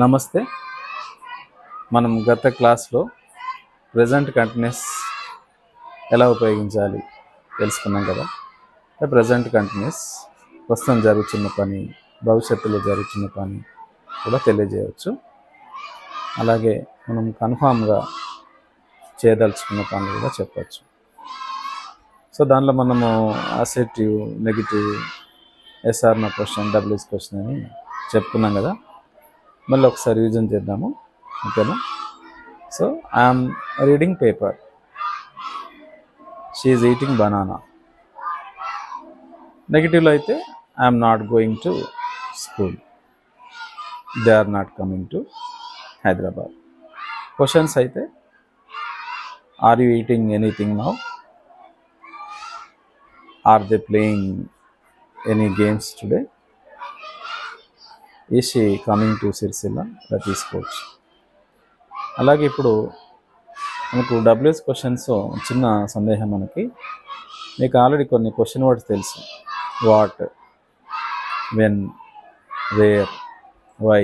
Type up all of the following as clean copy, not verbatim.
నమస్తే. మనం గత క్లాస్లో ప్రెజెంట్ కంటిన్యూస్ ఎలా ఉపయోగించాలి తెలుసుకున్నాం కదా. ప్రెజెంట్ కంటిన్యూస్ ప్రస్తుతం జరుగుతున్న పని, భవిష్యత్తులో జరుగుతున్న పని కూడా తెలియజేయవచ్చు. అలాగే మనం కన్ఫామ్గా చేయదలుచుకున్న పని కూడా చెప్పచ్చు. సో దానిలో మనము assertive, negative, yes or no question, WH question అని చెప్పుకున్నాం కదా. మళ్ళీ ఒకసారి రివిజన్ చేద్దాము, ఓకేనా. So I'm reading paper, she is eating banana. నెగిటివ్లో అయితే I'm not going to school, they are not coming to Hyderabad. Questions అయితే are you eating anything now, are they playing any games today, is she coming to Sirisilla, ఇలా తీసుకోవచ్చు. అలాగే ఇప్పుడు మనకు WS questions చిన్న సందేహం, మీకు ఆల్రెడీ కొన్ని క్వశ్చన్ వర్డ్స్ తెలుసు. What, when, where, why,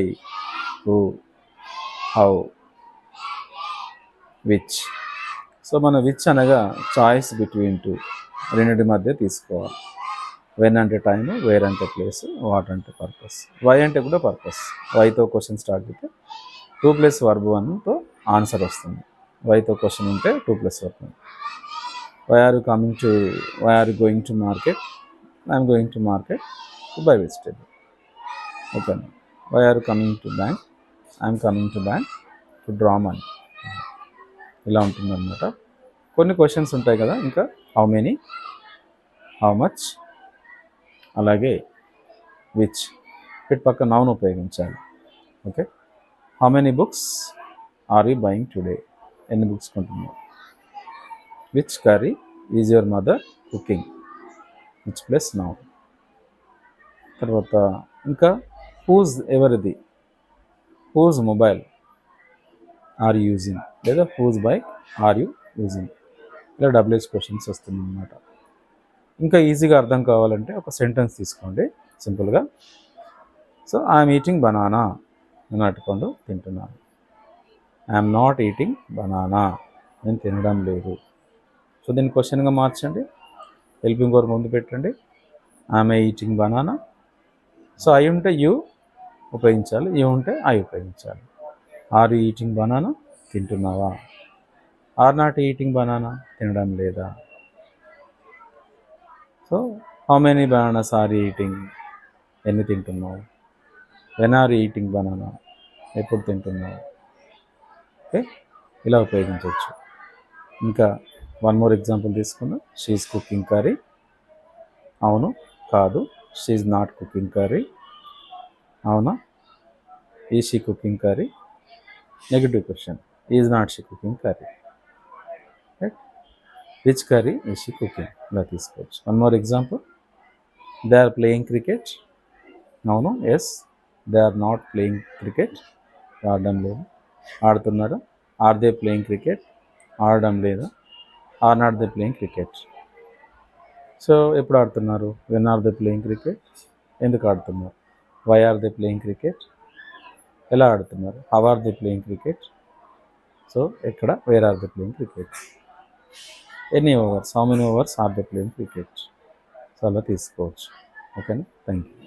who, how, which. So మన విచ్ అనగా చాయిస్ బిట్వీన్ టూ, రెండింటి మధ్య తీసుకోవాలి. వెన్ అంటే టైం, వేర్ అంటే ప్లేస్, వాట్ అంటే పర్పస్, వై అంటే కూడా పర్పస్. వైతో క్వశ్చన్ స్టార్ట్ అయితే 2 + వర్బ్ 1తో ఆన్సర్ వస్తుంది. వైతో క్వశ్చన్ ఉంటే 2 + verb 1. Why are you going to market, I'm going to market to buy vegetable, okay. Why are you coming to bank, I'm coming to bank to draw money. ఇలా ఉంటుందన్నమాట. కొన్ని questions ఉంటాయి కదా. ఇంకా how many, how much, అలాగే which. వీటి పక్క noun ఉపయోగించాలి, okay. How many books are you buying today, ఎన్ని బుక్స్ కొంటున్నావు. Which curry is your mother cooking, which plus noun. తర్వాత ఇంకా హూజ్, ఎవరిది, whose mobile are you using, లేదా whose bike are you using. ఇలా డబ్ల్యూఎస్ క్వశ్చన్స్ వస్తుంది అన్నమాట. ఇంకా ఈజీగా అర్థం కావాలంటే ఒక సెంటెన్స్ తీసుకోండి సింపుల్గా. సో ఐఎమ్ ఈటింగ్ బనానా, నేను అరటిపండు తింటున్నాను. ఐఎమ్ నాట్ ఈటింగ్ బనానా, నేను తినడం లేదు. సో దీన్ని క్వశ్చన్గా మార్చండి, హెల్పింగ్ వర్బ్ ముందు పెట్టండి. I'm eating banana. So I ఉంటే యూ ఉపయోగించాలి, యూ ఉంటే ఐ ఉపయోగించాలి. ఆర్ యూ ఈటింగ్ బనానా, తింటున్నావా. ఆర్ నాట్ ఈటింగ్ బనానా, తినడం లేదా. So how many bananas are you eating, ఎన్ని తింటున్నావు. When are you eating banana, ఎప్పుడు తింటున్నావు, ఓకే. ఇలా ఉపయోగించవచ్చు. ఇంకా వన్ మోర్ ఎగ్జాంపుల్ తీసుకుందాం. షీ ఈజ్ కుకింగ్ కర్రీ, అవును కాదు. She is not cooking curry, అవునా. Is she cooking curry, negative question, is not she cooking curry, right. Which curry is she cooking, ఇలా తీసుకోవచ్చు. One more example. They are playing cricket, అవును yes. They are not playing cricket, ఆడడం లేదు. ఆడుతున్నారా. Are they playing cricket, ఆడడం లేదా. Are not they playing cricket. So ఎప్పుడు ఆడుతున్నారు. When are they playing cricket, ఎందుకు ఆడుతున్నారు. Why are they playing cricket, ఎలా ఆడుతున్నారు. How are they playing cricket. So ఎక్కడ where are they playing cricket. ఎన్ని overs, how many overs are they playing cricket. So అలా తీసుకోవచ్చు, ఓకేనా. Thank you.